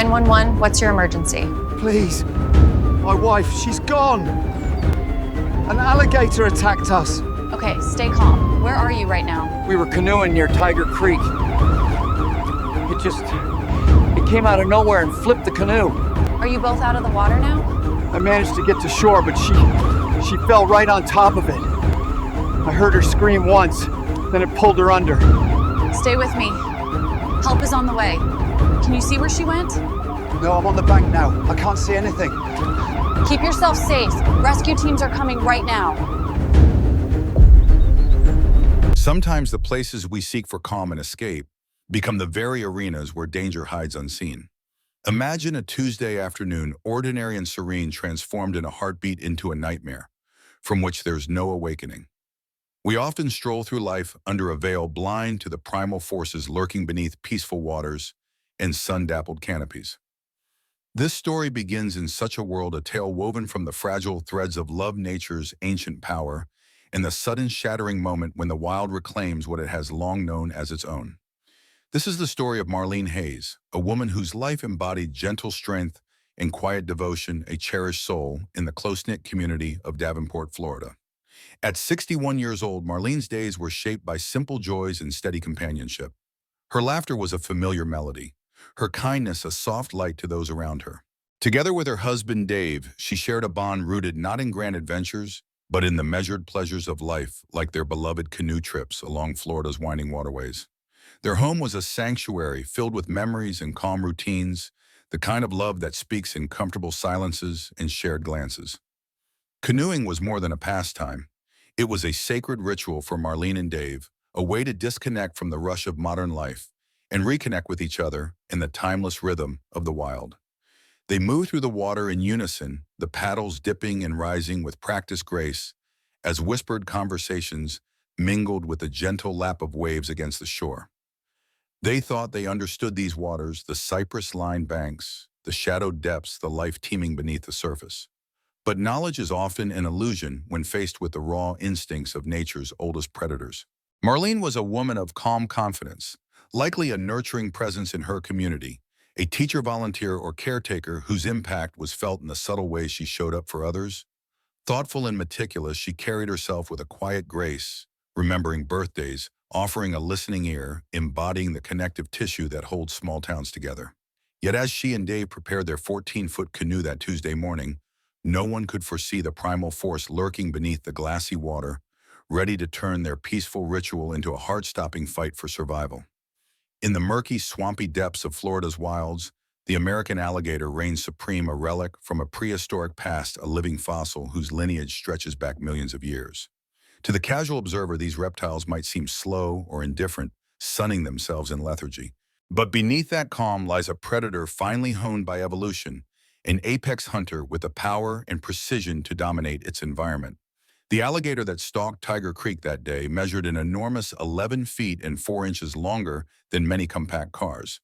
911, what's your emergency? Please. My wife, she's gone. An alligator attacked us. Okay, stay calm. Where are you right now? We were canoeing near Tiger Creek. It came out of nowhere and flipped the canoe. Are you both out of the water now? I managed to get to shore, but she fell right on top of it. I heard her scream once, then it pulled her under. Stay with me. Help is on the way. Can you see where she went? No, I'm on the bank now. I can't see anything. Keep yourself safe. Rescue teams are coming right now. Sometimes the places we seek for calm and escape become the very arenas where danger hides unseen. Imagine a Tuesday afternoon, ordinary and serene, transformed in a heartbeat into a nightmare, from which there's no awakening. We often stroll through life under a veil, blind to the primal forces lurking beneath peaceful waters and sun-dappled canopies. This story begins in such a world, a tale woven from the fragile threads of love, nature's ancient power, and the sudden shattering moment when the wild reclaims what it has long known as its own. This is the story of Marlene Hays, a woman whose life embodied gentle strength and quiet devotion, a cherished soul in the close-knit community of Davenport, Florida. At 61 years old, Marlene's days were shaped by simple joys and steady companionship. Her laughter was a familiar melody, her kindness a soft light to those around her. Together with her husband, Dave, she shared a bond rooted not in grand adventures, but in the measured pleasures of life, like their beloved canoe trips along Florida's winding waterways. Their home was a sanctuary filled with memories and calm routines, the kind of love that speaks in comfortable silences and shared glances. Canoeing was more than a pastime. It was a sacred ritual for Marlene and Dave, a way to disconnect from the rush of modern life and reconnect with each other in the timeless rhythm of the wild. They moved through the water in unison, the paddles dipping and rising with practiced grace, as whispered conversations mingled with the gentle lap of waves against the shore. They thought they understood these waters, the cypress-lined banks, the shadowed depths, the life teeming beneath the surface. But knowledge is often an illusion when faced with the raw instincts of nature's oldest predators. Marlene was a woman of calm confidence, likely a nurturing presence in her community, a teacher, volunteer, or caretaker whose impact was felt in the subtle ways she showed up for others. Thoughtful and meticulous, she carried herself with a quiet grace, remembering birthdays, offering a listening ear, embodying the connective tissue that holds small towns together. Yet as she and Dave prepared their 14-foot canoe that Tuesday morning, no one could foresee the primal force lurking beneath the glassy water, ready to turn their peaceful ritual into a heart-stopping fight for survival. In the murky, swampy depths of Florida's wilds, the American alligator reigns supreme, a relic from a prehistoric past, a living fossil whose lineage stretches back millions of years. To the casual observer, these reptiles might seem slow or indifferent, sunning themselves in lethargy. But beneath that calm lies a predator finely honed by evolution, an apex hunter with the power and precision to dominate its environment. The alligator that stalked Tiger Creek that day measured an enormous 11 feet and 4 inches longer than many compact cars.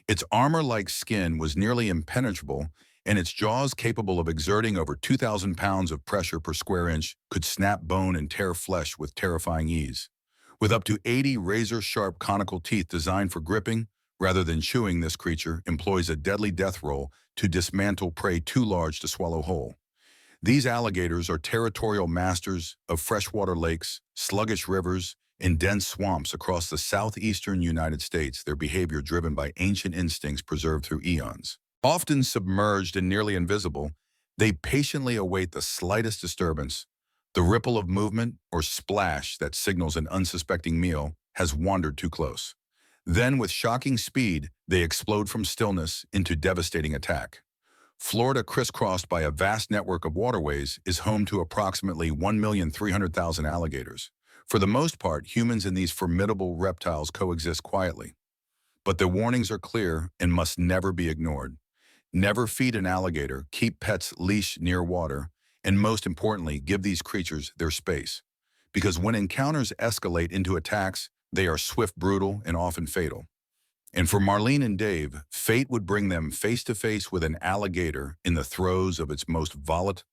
Its armor-like skin was nearly impenetrable, and its jaws, capable of exerting over 2,000 pounds of pressure per square inch, could snap bone and tear flesh with terrifying ease. With up to 80 razor-sharp conical teeth designed for gripping rather than chewing, this creature employs a deadly death roll to dismantle prey too large to swallow whole. These alligators are territorial masters of freshwater lakes, sluggish rivers, and dense swamps across the southeastern United States, their behavior driven by ancient instincts preserved through eons. Often submerged and nearly invisible, they patiently await the slightest disturbance. The ripple of movement or splash that signals an unsuspecting meal has wandered too close. Then, with shocking speed, they explode from stillness into devastating attack. Florida, crisscrossed by a vast network of waterways, is home to approximately 1,300,000 alligators. For the most part, humans and these formidable reptiles coexist quietly. But the warnings are clear and must never be ignored. Never feed an alligator, keep pets leashed near water, and most importantly, give these creatures their space. Because when encounters escalate into attacks, they are swift, brutal, and often fatal. And for Marlene and Dave, fate would bring them face to face with an alligator in the throes of its most volatile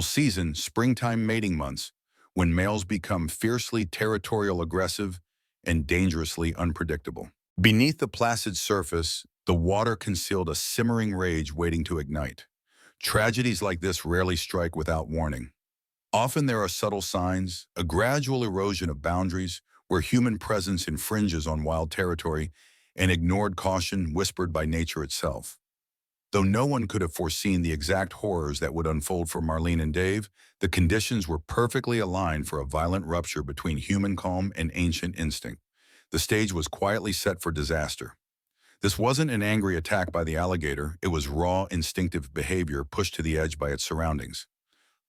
season, springtime mating months, when males become fiercely territorial, aggressive, and dangerously unpredictable. Beneath the placid surface, The water concealed a simmering rage waiting to ignite. Tragedies like this rarely strike without warning. Often there are subtle signs, a gradual erosion of boundaries where human presence infringes on wild territory, and ignored caution whispered by nature itself. Though no one could have foreseen the exact horrors that would unfold for Marlene and Dave, the conditions were perfectly aligned for a violent rupture between human calm and ancient instinct. The stage was quietly set for disaster. This wasn't an angry attack by the alligator, it was raw, instinctive behavior pushed to the edge by its surroundings.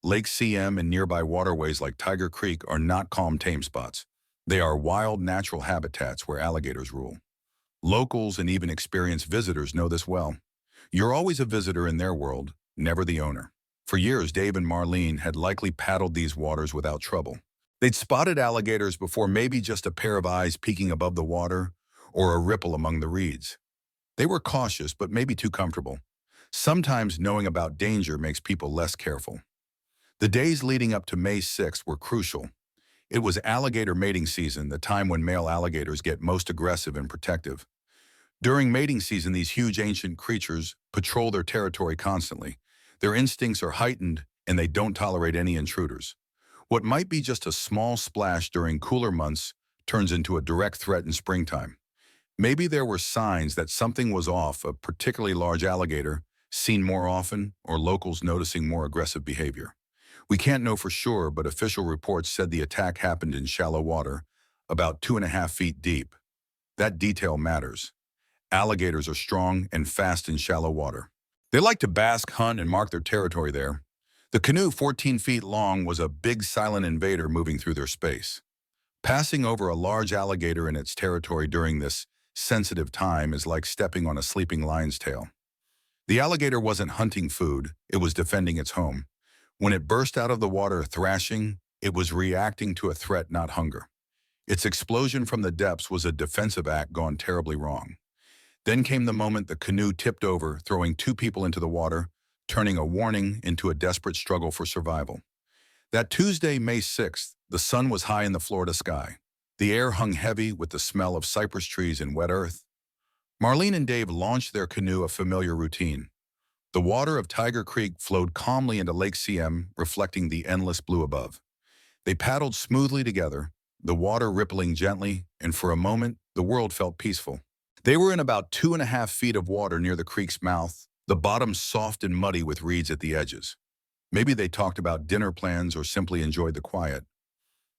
Lake CM and nearby waterways like Tiger Creek are not calm tame spots. They are wild, natural habitats where alligators rule. Locals and even experienced visitors know this well. You're always a visitor in their world, never the owner. For years, Dave and Marlene had likely paddled these waters without trouble. They'd spotted alligators before maybe just a pair of eyes peeking above the water or a ripple among the reeds. They were cautious, but maybe too comfortable. Sometimes knowing about danger makes people less careful. The days leading up to May 6th were crucial. It was alligator mating season, the time when male alligators get most aggressive and protective. During mating season, these huge ancient creatures patrol their territory constantly. Their instincts are heightened, and they don't tolerate any intruders. What might be just a small splash during cooler months turns into a direct threat in springtime. Maybe there were signs that something was off, a particularly large alligator, seen more often, or locals noticing more aggressive behavior. We can't know for sure, but official reports said the attack happened in shallow water, about 2.5 feet deep. That detail matters. Alligators are strong and fast in shallow water. They like to bask, hunt, and mark their territory there. The canoe, 14 feet long, was a big silent invader moving through their space. Passing over a large alligator in its territory during this sensitive time is like stepping on a sleeping lion's tail. The alligator wasn't hunting food, it was defending its home. When it burst out of the water thrashing, it was reacting to a threat, not hunger. Its explosion from the depths was a defensive act gone terribly wrong. Then came the moment the canoe tipped over, throwing 2 people into the water, turning a warning into a desperate struggle for survival. That Tuesday, May 6th, the sun was high in the Florida sky. The air hung heavy with the smell of cypress trees and wet earth. Marlene and Dave launched their canoe, a familiar routine. The water of Tiger Creek flowed calmly into Lake CM, reflecting the endless blue above. They paddled smoothly together, the water rippling gently, and for a moment, the world felt peaceful. They were in about 2.5 feet of water near the creek's mouth, the bottom soft and muddy with reeds at the edges. Maybe they talked about dinner plans or simply enjoyed the quiet.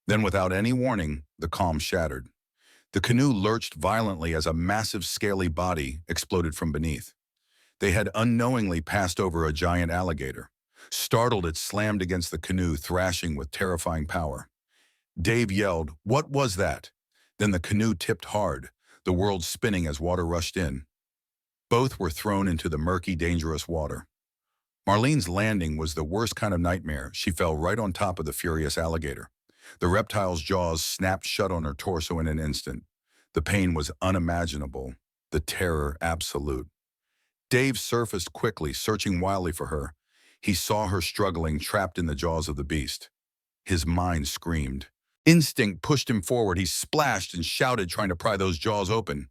Then, without any warning, the calm shattered. The canoe lurched violently as a massive scaly body exploded from beneath. They had unknowingly passed over a giant alligator. Startled, it slammed against the canoe, thrashing with terrifying power. Dave yelled, "What was that?" Then the canoe tipped hard, the world spinning as water rushed in. Both were thrown into the murky, dangerous water. Marlene's landing was the worst kind of nightmare. She fell right on top of the furious alligator. The reptile's jaws snapped shut on her torso in an instant. The pain was unimaginable, the terror absolute. Dave surfaced quickly, searching wildly for her. He saw her struggling, trapped in the jaws of the beast. His mind screamed. Instinct pushed him forward. He splashed and shouted, trying to pry those jaws open.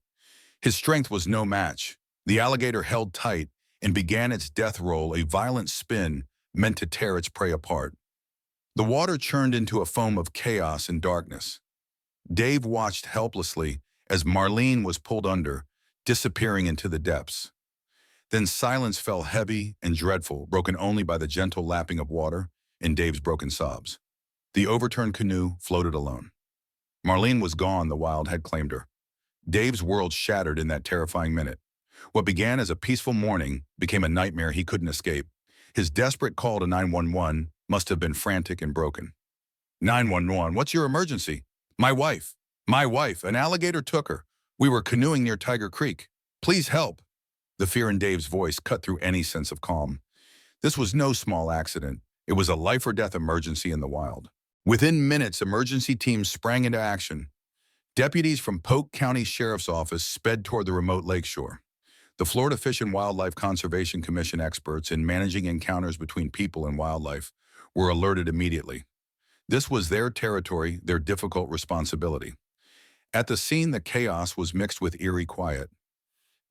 His strength was no match. The alligator held tight and began its death roll, a violent spin meant to tear its prey apart. The water churned into a foam of chaos and darkness. Dave watched helplessly as Marlene was pulled under, disappearing into the depths. Then silence fell heavy and dreadful, broken only by the gentle lapping of water and Dave's broken sobs. The overturned canoe floated alone. Marlene was gone, the wild had claimed her. Dave's world shattered in that terrifying minute. What began as a peaceful morning became a nightmare he couldn't escape. His desperate call to 911 must have been frantic and broken. 911, what's your emergency? My wife, an alligator took her. We were canoeing near Tiger Creek. Please help. The fear in Dave's voice cut through any sense of calm. This was no small accident. It was a life or death emergency in the wild. Within minutes, emergency teams sprang into action. Deputies from Polk County Sheriff's Office sped toward the remote lakeshore. The Florida Fish and Wildlife Conservation Commission experts in managing encounters between people and wildlife were alerted immediately. This was their territory, their difficult responsibility. At the scene, the chaos was mixed with eerie quiet.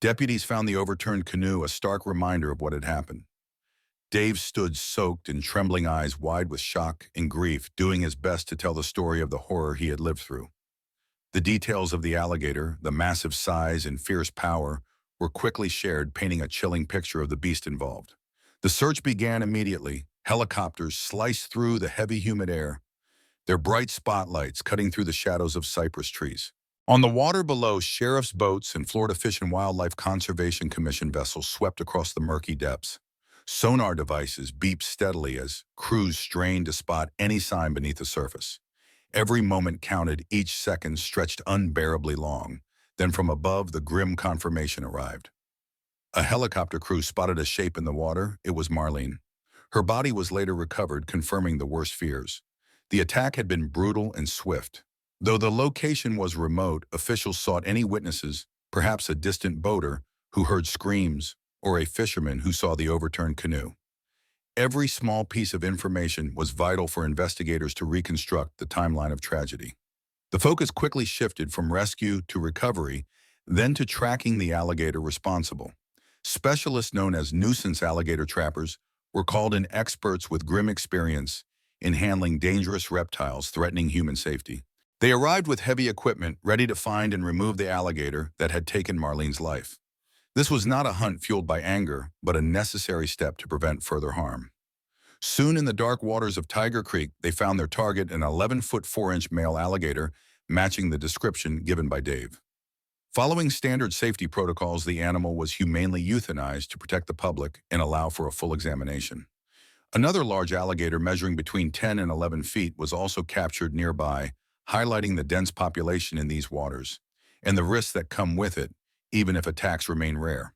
Deputies found the overturned canoe a stark reminder of what had happened. Dave stood soaked and trembling eyes wide with shock and grief, doing his best to tell the story of the horror he had lived through. The details of the alligator, the massive size and fierce power, were quickly shared, painting a chilling picture of the beast involved. The search began immediately. Helicopters sliced through the heavy, humid air, their bright spotlights cutting through the shadows of cypress trees. On the water below, sheriff's boats and Florida Fish and Wildlife Conservation Commission vessels swept across the murky depths. Sonar devices beeped steadily as crews strained to spot any sign beneath the surface. Every moment counted, each second stretched unbearably long. Then from above, the grim confirmation arrived. A helicopter crew spotted a shape in the water. It was Marlene. Her body was later recovered, confirming the worst fears. The attack had been brutal and swift. Though the location was remote, officials sought any witnesses, perhaps a distant boater who heard screams, or a fisherman who saw the overturned canoe. Every small piece of information was vital for investigators to reconstruct the timeline of tragedy. The focus quickly shifted from rescue to recovery, then to tracking the alligator responsible. Specialists known as nuisance alligator trappers were called in, experts with grim experience in handling dangerous reptiles threatening human safety. They arrived with heavy equipment, ready to find and remove the alligator that had taken Marlene's life. This was not a hunt fueled by anger, but a necessary step to prevent further harm. Soon in the dark waters of Tiger Creek, they found their target, an 11-foot 4-inch male alligator, matching the description given by Dave. Following standard safety protocols, the animal was humanely euthanized to protect the public and allow for a full examination. Another large alligator measuring between 10 and 11 feet was also captured nearby, highlighting the dense population in these waters and the risks that come with it, even if attacks remain rare.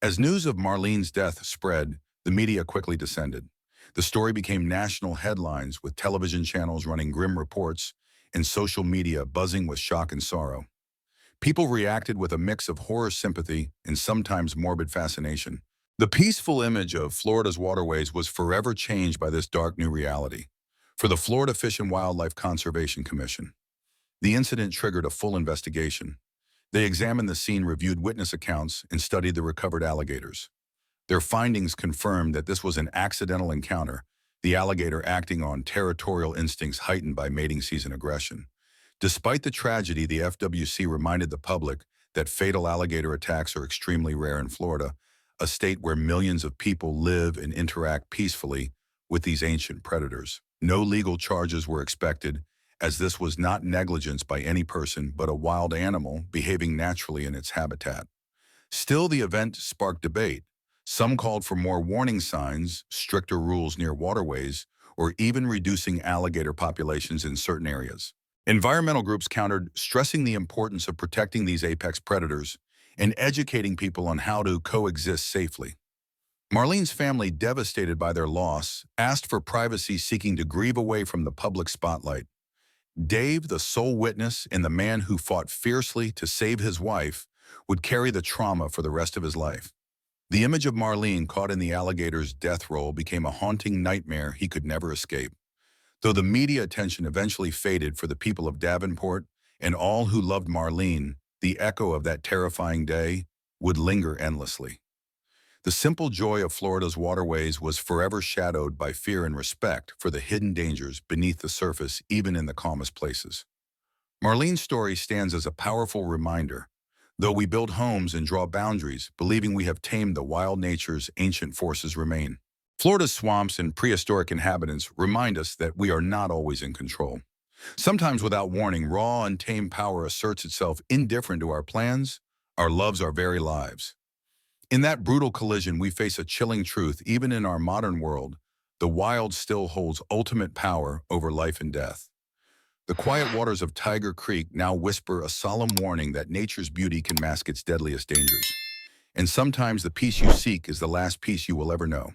As news of Marlene's death spread, the media quickly descended. The story became national headlines, with television channels running grim reports and social media buzzing with shock and sorrow. People reacted with a mix of horror, sympathy, and sometimes morbid fascination. The peaceful image of Florida's waterways was forever changed by this dark new reality. For the Florida Fish and Wildlife Conservation Commission, the incident triggered a full investigation. They examined the scene, reviewed witness accounts, and studied the recovered alligators. Their findings confirmed that this was an accidental encounter, the alligator acting on territorial instincts heightened by mating season aggression. Despite the tragedy, the FWC reminded the public that fatal alligator attacks are extremely rare in Florida, a state where millions of people live and interact peacefully with these ancient predators. No legal charges were expected, as this was not negligence by any person, but a wild animal behaving naturally in its habitat. Still, the event sparked debate. Some called for more warning signs, stricter rules near waterways, or even reducing alligator populations in certain areas. Environmental groups countered, stressing the importance of protecting these apex predators and educating people on how to coexist safely. Marlene's family, devastated by their loss, asked for privacy, seeking to grieve away from the public spotlight. Dave, the sole witness and the man who fought fiercely to save his wife, would carry the trauma for the rest of his life. The image of Marlene caught in the alligator's death roll became a haunting nightmare he could never escape. Though the media attention eventually faded, for the people of Davenport and all who loved Marlene, the echo of that terrifying day would linger endlessly. The simple joy of Florida's waterways was forever shadowed by fear and respect for the hidden dangers beneath the surface, even in the calmest places. Marlene's story stands as a powerful reminder. Though we build homes and draw boundaries, believing we have tamed the wild nature's ancient forces remain. Florida's swamps and prehistoric inhabitants remind us that we are not always in control. Sometimes, without warning, raw, untamed power asserts itself, indifferent to our plans, our loves, our very lives. In that brutal collision, we face a chilling truth. Even in our modern world, the wild still holds ultimate power over life and death. The quiet waters of Tiger Creek now whisper a solemn warning that nature's beauty can mask its deadliest dangers. And sometimes the peace you seek is the last peace you will ever know.